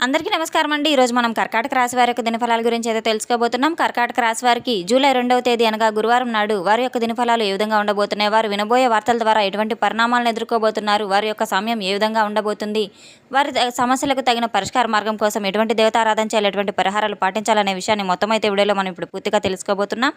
అందరికీ నమస్కారం అండి. ఈరోజు మనం కర్కాటక రాశి వారి యొక్క దినఫలాల గురించి అయితే తెలుసుకోబోతున్నాం. కర్కాటక రాశి వారికి జూలై 2వ తేదీ అనగా గురువారం నాడు వారి యొక్క దినఫలాలు ఏ విధంగా ఉండబోతున్నాయి, వారు వినబోయే వార్తల ద్వారా ఎటువంటి పరిణామాలను ఎదుర్కోబోతున్నారు, వారి యొక్క సమయం ఏ విధంగా ఉండబోతుంది, వారి సమస్యలకు తగిన పరిష్కార మార్గం కోసం ఎటువంటి దేవతారాధన చేయాలి, ఎటువంటి పరిహారాలు పాటించాలనే విషయాన్ని మొత్తం అయితే వీడియోలో మనం ఇప్పుడు పూర్తిగా తెలుసుకోబోతున్నాం.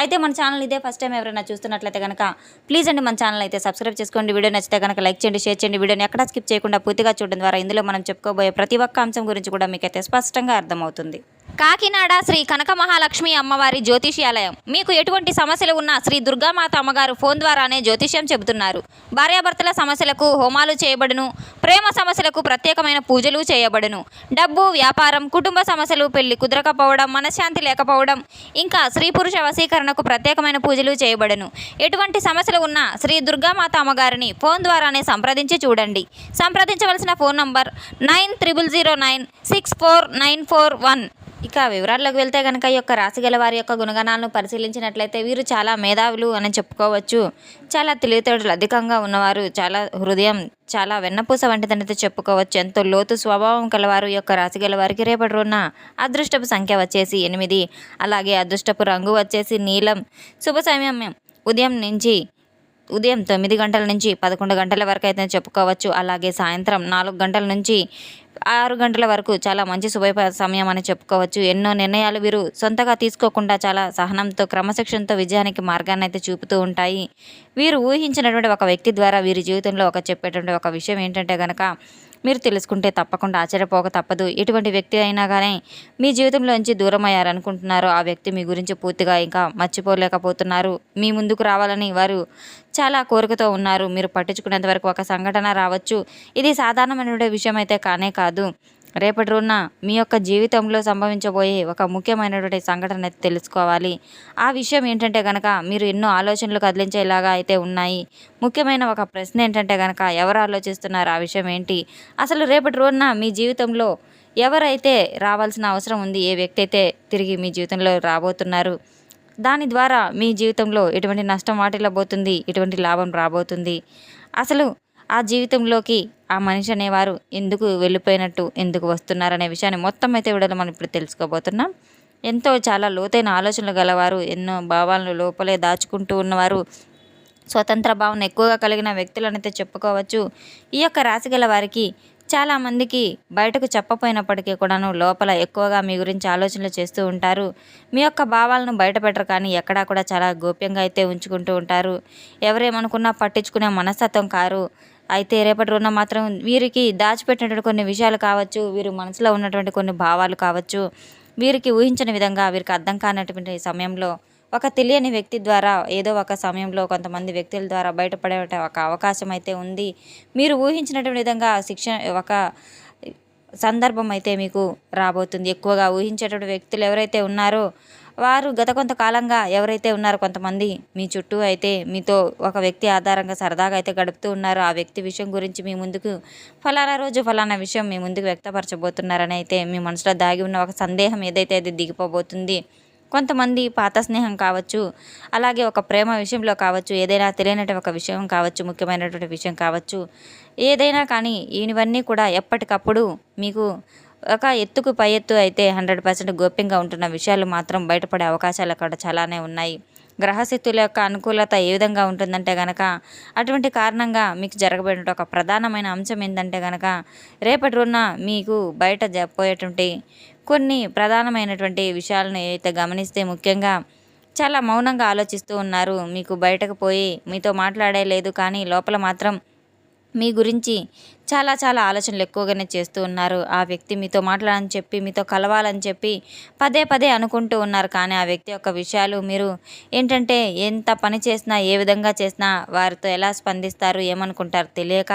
అయితే మన ఛానల్ ఇదే ఫస్ట్ టైం ఎవరైనా చూస్తున్నట్లయితే కనుక ప్లీజ్ అండి మన ఛానల్ అయితే సబ్స్క్రైబ్ చేసుకోండి. వీడియో నచ్చితే కనుక లైక్ చేయండి, షేర్ చేయండి. వీడియోని ఎక్కడా స్కిప్ చేయకుండా పూర్తిగా చూడడం ద్వారా ఇందులో మనం చెప్పుకోబోయే ప్రతి ఒక్క అంశం గురించి కూడా మీకైతే స్పష్టంగా అర్థమవుతుంది. కాకినాడ శ్రీ కనక మహాలక్ష్మి అమ్మవారి జ్యోతిష్యాలయం. మీకు ఎటువంటి సమస్యలు ఉన్నా శ్రీ దుర్గామాత అమ్మగారు ఫోన్ ద్వారానే జ్యోతిష్యం చెబుతున్నారు. భార్యాభర్తల సమస్యలకు హోమాలు చేయబడును. ప్రేమ సమస్యలకు ప్రత్యేకమైన పూజలు చేయబడును. డబ్బు, వ్యాపారం, కుటుంబ సమస్యలు, పెళ్లి కుదరకపోవడం, మనశ్శాంతి లేకపోవడం, ఇంకా స్త్రీ పురుష వశీకరణకు ప్రత్యేకమైన పూజలు చేయబడును. ఎటువంటి సమస్యలు ఉన్నా శ్రీ దుర్గామాత అమ్మగారిని ఫోన్ ద్వారానే సంప్రదించి చూడండి. సంప్రదించవలసిన ఫోన్ నంబర్ 9000964941. ఇక వివరాల్లోకి వెళ్తే కనుక ఈ యొక్క రాశి గల వారి యొక్క గుణగణాలను పరిశీలించినట్లయితే వీరు చాలా మేధావులు అని చెప్పుకోవచ్చు. చాలా తెలివితేటలు అధికంగా ఉన్నవారు, చాలా హృదయం చాలా వెన్నపూస వంటిదనైతే చెప్పుకోవచ్చు. ఎంతో లోతు స్వభావం కలవారు ఈ యొక్క రాశి గల వారికి రేపటి రోజున అదృష్టపు సంఖ్య వచ్చేసి 8, అలాగే అదృష్టపు రంగు వచ్చేసి నీలం. శుభ సమయం ఉదయం 9 గంటల నుంచి 11 గంటల వరకు అయితే చెప్పుకోవచ్చు. అలాగే సాయంత్రం 4 గంటల నుంచి 6 గంటల వరకు చాలా మంచి శుభ సమయం అని చెప్పుకోవచ్చు. ఎన్నో నిర్ణయాలు వీరు సొంతగా తీసుకోకుండా చాలా సహనంతో, క్రమశిక్షణతో విజయానికి మార్గాన్ని అయితే చూపుతూ ఉంటాయి. వీరు ఊహించినటువంటి ఒక వ్యక్తి ద్వారా వీరి జీవితంలో చెప్పేటువంటి ఒక విషయం ఏంటంటే కనుక మీరు తెలుసుకుంటే తప్పకుండా ఆశ్చర్యపోక తప్పదు. ఎటువంటి వ్యక్తి అయినా కానీ మీ జీవితంలోంచి దూరం అయ్యారనుకుంటున్నారో ఆ వ్యక్తి మీ గురించి పూర్తిగా ఇంకా మర్చిపోలేకపోతున్నారు. మీ ముందుకు రావాలని వారు చాలా కోరికతో ఉన్నారు. మీరు పట్టించుకునేంత వరకు ఒక సంఘటన రావచ్చు. ఇది సాధారణమైన విషయం అయితే కానే కాదు. రేపటి రోజున మీ యొక్క జీవితంలో సంభవించబోయే ఒక ముఖ్యమైనటువంటి సంఘటన అయితే తెలుసుకోవాలి. ఆ విషయం ఏంటంటే కనుక మీరు ఎన్నో ఆలోచనలు కదిలించేలాగా అయితే ఉన్నాయి. ముఖ్యమైన ఒక ప్రశ్న ఏంటంటే కనుక ఎవరు ఆలోచిస్తున్నారు, ఆ విషయం ఏంటి, అసలు రేపటి రోజున మీ జీవితంలో ఎవరైతే రావాల్సిన అవసరం ఉంది, ఏ వ్యక్తి అయితే తిరిగి మీ జీవితంలో రాబోతున్నారు, దాని ద్వారా మీ జీవితంలో ఎటువంటి నష్టం వాటిల్లబోతుంది, ఎటువంటి లాభం రాబోతుంది, అసలు ఆ జీవితంలోకి ఆ మనిషి అనేవారు ఎందుకు వెళ్ళిపోయినట్టు, ఎందుకు వస్తున్నారనే విషయాన్ని మొత్తం అయితే వీడియోలో మనం ఇప్పుడు తెలుసుకోబోతున్నాం. ఎంతో చాలా లోతైన ఆలోచనలు గలవారు, ఎన్నో భావాలను లోపలే దాచుకుంటూ ఉన్నవారు, స్వతంత్ర భావన ఎక్కువగా కలిగిన వ్యక్తులనైతే చెప్పుకోవచ్చు. ఈ యొక్క రాశి గల వారికి చాలామందికి బయటకు చెప్పపోయినప్పటికీ కూడాను లోపల ఎక్కువగా మీ గురించి ఆలోచనలు చేస్తూ ఉంటారు. మీ యొక్క భావాలను బయట పెట్టరు, కానీ ఎక్కడా కూడా చాలా గోప్యంగా అయితే ఉంచుకుంటూ ఉంటారు. ఎవరేమనుకున్నా పట్టించుకునే మనస్తత్వం కారు. అయితే రేపటి రోజున మాత్రం వీరికి దాచిపెట్టినటువంటి కొన్ని విషయాలు కావచ్చు, వీరి మనసులో ఉన్నటువంటి కొన్ని భావాలు కావచ్చు, వీరికి ఊహించని విధంగా వీరికి అర్థం కానటువంటి సమయంలో ఒక తెలియని వ్యక్తి ద్వారా ఏదో ఒక సమయంలో కొంతమంది వ్యక్తుల ద్వారా బయటపడే ఒక అవకాశం అయితే ఉంది. మీరు ఊహించినటువంటి విధంగా ఒక సందర్భం అయితే మీకు రాబోతుంది. ఎక్కువగా ఊహించేటువంటి వ్యక్తులు ఎవరైతే ఉన్నారో వారు గత కొంతకాలంగా ఎవరైతే ఉన్నారో కొంతమంది మీ చుట్టూ అయితే మీతో ఒక వ్యక్తి ఆధారంగా సరదాగా అయితే గడుపుతూ ఉన్నారు. ఆ వ్యక్తి విషయం గురించి మీ ముందుకు ఫలానా రోజు ఫలానా విషయం మీ ముందుకు వ్యక్తపరచబోతున్నారని అయితే మీ మనసులో దాగి ఉన్న ఒక సందేహం ఏదైతే అది దిగిపోబోతుంది. కొంతమంది పాత స్నేహం కావచ్చు, అలాగే ఒక ప్రేమ విషయంలో కావచ్చు, ఏదైనా తెలియనటువంటి ఒక విషయం కావచ్చు, ముఖ్యమైనటువంటి విషయం కావచ్చు, ఏదైనా కానీ ఇవన్నీ కూడా ఎప్పటికప్పుడు మీకు ఒక ఎత్తుకు పై ఎత్తు అయితే 100% గోప్యంగా ఉంటున్న విషయాలు మాత్రం బయటపడే అవకాశాలు అక్కడ చాలానే ఉన్నాయి. గ్రహస్థితుల యొక్క అనుకూలత ఏ విధంగా ఉంటుందంటే కనుక అటువంటి కారణంగా మీకు జరగబడిన ఒక ప్రధానమైన అంశం ఏంటంటే కనుక రేపటి రోజున మీకు బయట పోయేటువంటి కొన్ని ప్రధానమైనటువంటి విషయాలను అయితే గమనిస్తే ముఖ్యంగా చాలా మౌనంగా ఆలోచిస్తూ ఉన్నారు. మీకు బయటకు పోయి మీతో మాట్లాడే లేదు, కానీ లోపల మాత్రం మీ గురించి చాలా చాలా ఆలోచనలు ఎక్కువగానే చేస్తూ ఉన్నారు. ఆ వ్యక్తి మీతో మాట్లాడాలని చెప్పి, మీతో కలవాలని చెప్పి పదే పదే అనుకుంటూ ఉన్నారు. కానీ ఆ వ్యక్తి యొక్క విషయాలు మీరు ఏంటంటే ఎంత పని చేసినా, ఏ విధంగా చేసినా వారితో ఎలా స్పందిస్తారు, ఏమనుకుంటారు తెలియక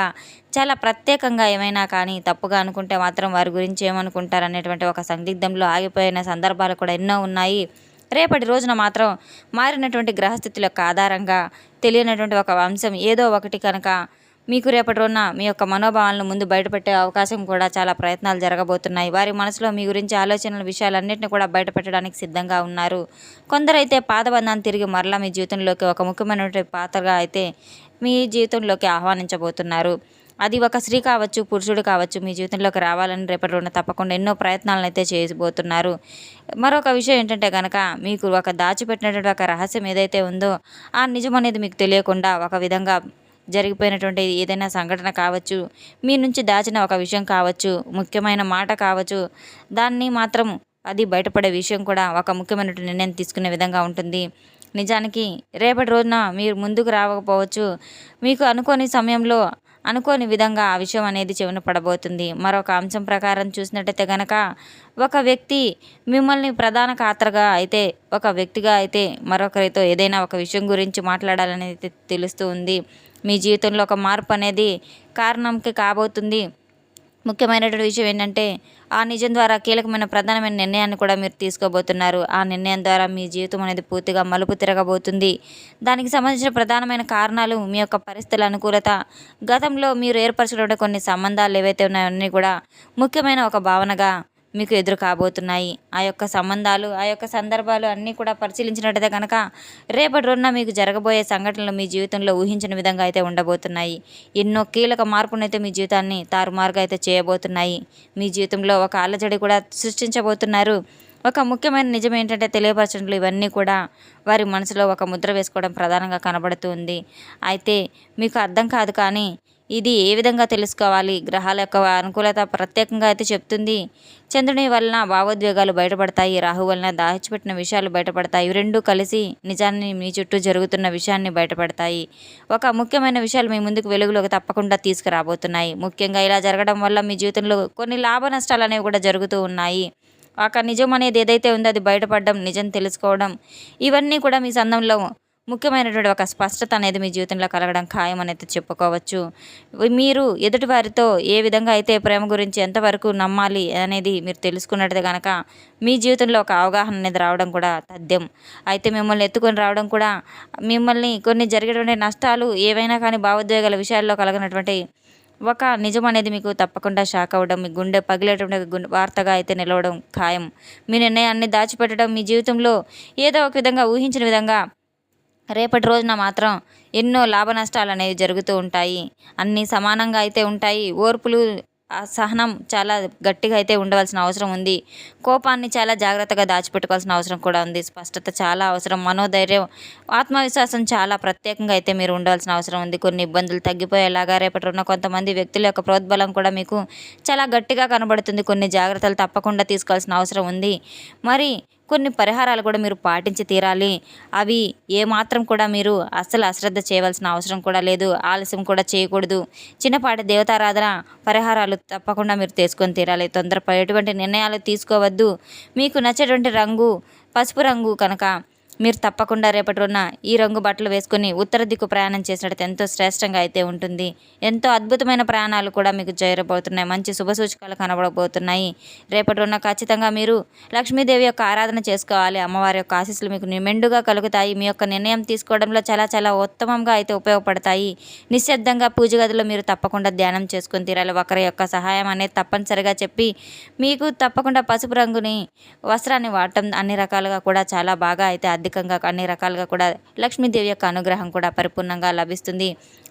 చాలా ప్రత్యేకంగా ఏమైనా కానీ తప్పుగా అనుకుంటే మాత్రం వారి గురించి ఏమనుకుంటారు అనేటువంటి ఒక సందిగ్ధంలో ఆగిపోయిన సందర్భాలు కూడా ఎన్నో ఉన్నాయి. రేపటి రోజున మాత్రం మారినటువంటి గ్రహస్థితుల యొక్క ఆధారంగా తెలియనటువంటి ఒక అంశం ఏదో ఒకటి కనుక మీకు రేపటి రోజున మీ యొక్క మనోభావాలను ముందు బయటపెట్టే అవకాశం కూడా చాలా ప్రయత్నాలు జరగబోతున్నాయి. వారి మనసులో మీ గురించి ఆలోచనల విషయాలన్నింటినీ కూడా బయటపెట్టడానికి సిద్ధంగా ఉన్నారు. కొందరైతే పాదబంధాన్ని తిరిగి మరలా మీ జీవితంలోకి ఒక ముఖ్యమైనటువంటి పాత్రగా అయితే మీ జీవితంలోకి ఆహ్వానించబోతున్నారు. అది ఒక స్త్రీ కావచ్చు, పురుషుడు కావచ్చు, మీ జీవితంలోకి రావాలని రేపటి రోజున తప్పకుండా ఎన్నో ప్రయత్నాలనైతే చేయబోతున్నారు. మరొక విషయం ఏంటంటే గనక మీకు ఒక దాచిపెట్టినటువంటి ఒక రహస్యం ఏదైతే ఉందో ఆ నిజం అనేది మీకు తెలియకుండా ఒక విధంగా జరిగిపోయినటువంటి ఏదైనా సంఘటన కావచ్చు, మీ నుంచి దాచిన ఒక విషయం కావచ్చు, ముఖ్యమైన మాట కావచ్చు, దాన్ని మాత్రం అది బయటపడే విషయం కూడా ఒక ముఖ్యమైనటువంటి నిర్ణయం తీసుకునే విధంగా ఉంటుంది. నిజానికి రేపటి రోజున మీరు ముందుకు రాకపోవచ్చు. మీకు అనుకోని సమయంలో అనుకోని విధంగా ఆ విషయం అనేది చెవిన పడబోతుంది. మరొక అంశం ప్రకారం చూసినట్టయితే గనక ఒక వ్యక్తి మిమ్మల్ని ప్రధాన పాత్రగా అయితే ఒక వ్యక్తిగా అయితే మరొకరితో ఏదైనా ఒక విషయం గురించి మాట్లాడాలనేది తెలుస్తూ ఉంది. మీ జీవితంలో ఒక మార్పు అనేది కారణంకి కాబోతుంది. ముఖ్యమైనటువంటి విషయం ఏంటంటే ఆ నిజం ద్వారా కీలకమైన ప్రధానమైన నిర్ణయాన్ని కూడా మీరు తీసుకోబోతున్నారు. ఆ నిర్ణయం ద్వారా మీ జీవితం అనేది పూర్తిగా మలుపు తిరగబోతుంది. దానికి సంబంధించిన ప్రధానమైన కారణాలు మీ యొక్క పరిస్థితుల అనుకూలత, గతంలో మీరు ఏర్పరచుకున్న కొన్ని సంబంధాలు ఏవైతే ఉన్నాయో అన్నీ కూడా ముఖ్యమైన ఒక భావనగా మీకు ఎదురు కాబోతున్నాయి. ఆ యొక్క సంబంధాలు, ఆ యొక్క సందర్భాలు అన్నీ కూడా పరిశీలించినట్టయితే కనుక రేపటి రోజున మీకు జరగబోయే సంఘటనలు మీ జీవితంలో ఊహించిన విధంగా అయితే ఉండబోతున్నాయి. ఎన్నో కీలక మార్పునైతే మీ జీవితాన్ని తారుమారుగా అయితే చేయబోతున్నాయి. మీ జీవితంలో ఒక అలజడి కూడా సృష్టించబోతున్నారు. ఒక ముఖ్యమైన నిజం ఏంటంటే తెలియపరచడంలో ఇవన్నీ కూడా వారి మనసులో ఒక ముద్ర వేసుకోవడం ప్రధానంగా కనబడుతుంది. అయితే మీకు అర్థం కాదు, కానీ ఇది ఏ విధంగా తెలుసుకోవాలి? గ్రహాల యొక్క అనుకూలత ప్రత్యేకంగా అయితే చెప్తుంది. చంద్రుని వలన భావోద్వేగాలు బయటపడతాయి, రాహు వలన దాచిపెట్టిన విషయాలు బయటపడతాయి. ఇవి రెండూ కలిసి నిజాన్ని మీ చుట్టూ జరుగుతున్న విషయాన్ని బయటపడతాయి. ఒక ముఖ్యమైన విషయాలు మీ ముందుకు వెలుగులోకి తప్పకుండా తీసుకురాబోతున్నాయి. ముఖ్యంగా ఇలా జరగడం వల్ల మీ జీవితంలో కొన్ని లాభ నష్టాలు అనేవి కూడా జరుగుతూ ఉన్నాయి. ఒక నిజం అనేది ఏదైతే ఉందో అది బయటపడడం, నిజం తెలుసుకోవడం, ఇవన్నీ కూడా మీ సందర్భంలో ముఖ్యమైనటువంటి ఒక స్పష్టత అనేది మీ జీవితంలో కలగడం ఖాయం అనేది చెప్పుకోవచ్చు. మీరు ఎదుటి వారితో ఏ విధంగా అయితే ప్రేమ గురించి ఎంతవరకు నమ్మాలి అనేది మీరు తెలుసుకున్నట్టే కనుక మీ జీవితంలో ఒక అవగాహన అనేది రావడం కూడా తథ్యం. అయితే మిమ్మల్ని ఎత్తుకొని రావడం కూడా, మిమ్మల్ని కొన్ని జరిగేటువంటి నష్టాలు ఏవైనా కానీ భావోద్వేగాల విషయాల్లో కలగనటువంటి ఒక నిజం అనేది మీకు తప్పకుండా షాక్ అవ్వడం, మీ గుండె పగిలేటువంటి వార్తగా అయితే నిలవడం ఖాయం. మీ నిర్ణయాన్ని దాచిపెట్టడం మీ జీవితంలో ఏదో ఒక విధంగా ఊహించిన విధంగా రేపటి రోజున మాత్రం ఎన్నో లాభ నష్టాలు అనేవి జరుగుతూ ఉంటాయి. అన్నీ సమానంగా అయితే ఉంటాయి. ఓర్పులు, ఆ సహనం చాలా గట్టిగా అయితే ఉండవలసిన అవసరం ఉంది. కోపాన్ని చాలా జాగ్రత్తగా దాచిపెట్టుకోవాల్సిన అవసరం కూడా ఉంది. స్పష్టత చాలా అవసరం. మనోధైర్యం, ఆత్మవిశ్వాసం చాలా ప్రత్యేకంగా అయితే మీరు ఉండవలసిన అవసరం ఉంది. కొన్ని ఇబ్బందులు తగ్గిపోయేలాగా రేపటి ఉన్న కొంతమంది వ్యక్తుల యొక్క ప్రోద్బలం కూడా మీకు చాలా గట్టిగా కనబడుతుంది. కొన్ని జాగ్రత్తలు తప్పకుండా తీసుకోవాల్సిన అవసరం ఉంది. మరి కొన్ని పరిహారాలు కూడా మీరు పాటించి తీరాలి. అవి ఏమాత్రం కూడా మీరు అస్సలు అశ్రద్ధ చేయవలసిన అవసరం కూడా లేదు. ఆలస్యం కూడా చేయకూడదు. చిన్నపాటి దేవతారాధన పరిహారాలు తప్పకుండా మీరు తీసుకొని తీరాలి. తొందరపడి ఎటువంటి నిర్ణయాలు తీసుకోవద్దు. మీకు నచ్చేటువంటి రంగు పసుపు రంగు కనుక మీరు తప్పకుండా రేపటి రోజున ఈ రంగు బట్టలు వేసుకొని ఉత్తర దిక్కు ప్రయాణం చేసినట్టు ఎంతో శ్రేష్టంగా అయితే ఉంటుంది. ఎంతో అద్భుతమైన ప్రయాణాలు కూడా మీకు చేరబోతున్నాయి. మంచి శుభ సూచకాలు కనబడబోతున్నాయి. రేపటి రోజున ఖచ్చితంగా మీరు లక్ష్మీదేవి యొక్క ఆరాధన చేసుకోవాలి. అమ్మవారి యొక్క ఆశీస్సులు మీకు మెండుగా కలుగుతాయి. మీ యొక్క నిర్ణయం తీసుకోవడంలో చాలా చాలా ఉత్తమంగా అయితే ఉపయోగపడతాయి. నిశ్శబ్దంగా పూజ గదిలో మీరు తప్పకుండా ధ్యానం చేసుకొని తీరాలి. ఒకరి యొక్క సహాయం అనేది తప్పనిసరిగా చెప్పి మీకు తప్పకుండా పసుపు రంగుని వస్త్రాన్ని వాడటం అన్ని రకాలుగా కూడా చాలా బాగా అయితే అధికంగా అన్ని రకాలుగా కూడా లక్ష్మీదేవి యొక్క అనుగ్రహం కూడా పరిపూర్ణంగా లభిస్తుంది.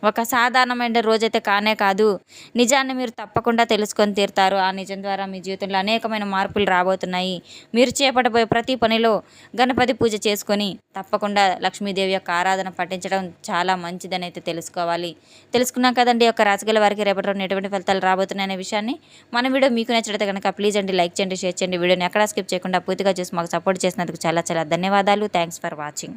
ఒక సాధారణమైన రోజైతే కానే కాదు. నిజాన్ని మీరు తప్పకుండా తెలుసుకొని తీరుతారు. ఆ నిజం ద్వారా మీ జీవితంలో అనేకమైన మార్పులు రాబోతున్నాయి. మీరు చేపట్టబోయే ప్రతి పనిలో గణపతి పూజ చేసుకొని తప్పకుండా లక్ష్మీదేవి యొక్క ఆరాధన పఠించడం చాలా మంచిదని అయితే తెలుసుకోవాలి. తెలుసుకున్నాం కదండి యొక్క రాశిగల వారికి రేపటి రోజున ఎటువంటి ఫలితాలు రాబోతున్నాయనే విషయాన్ని. మన వీడియో మీకు నచ్చినట్లయితే కనుక ప్లీజ్ అండి లైక్ చేయండి, షేర్ చేయండి. వీడియోని ఎక్కడా స్కిప్ చేయకుండా పూర్తిగా చూసి మాకు సపోర్ట్ చేసినందుకు చాలా చాలా ధన్యవాదాలు. Thanks for watching.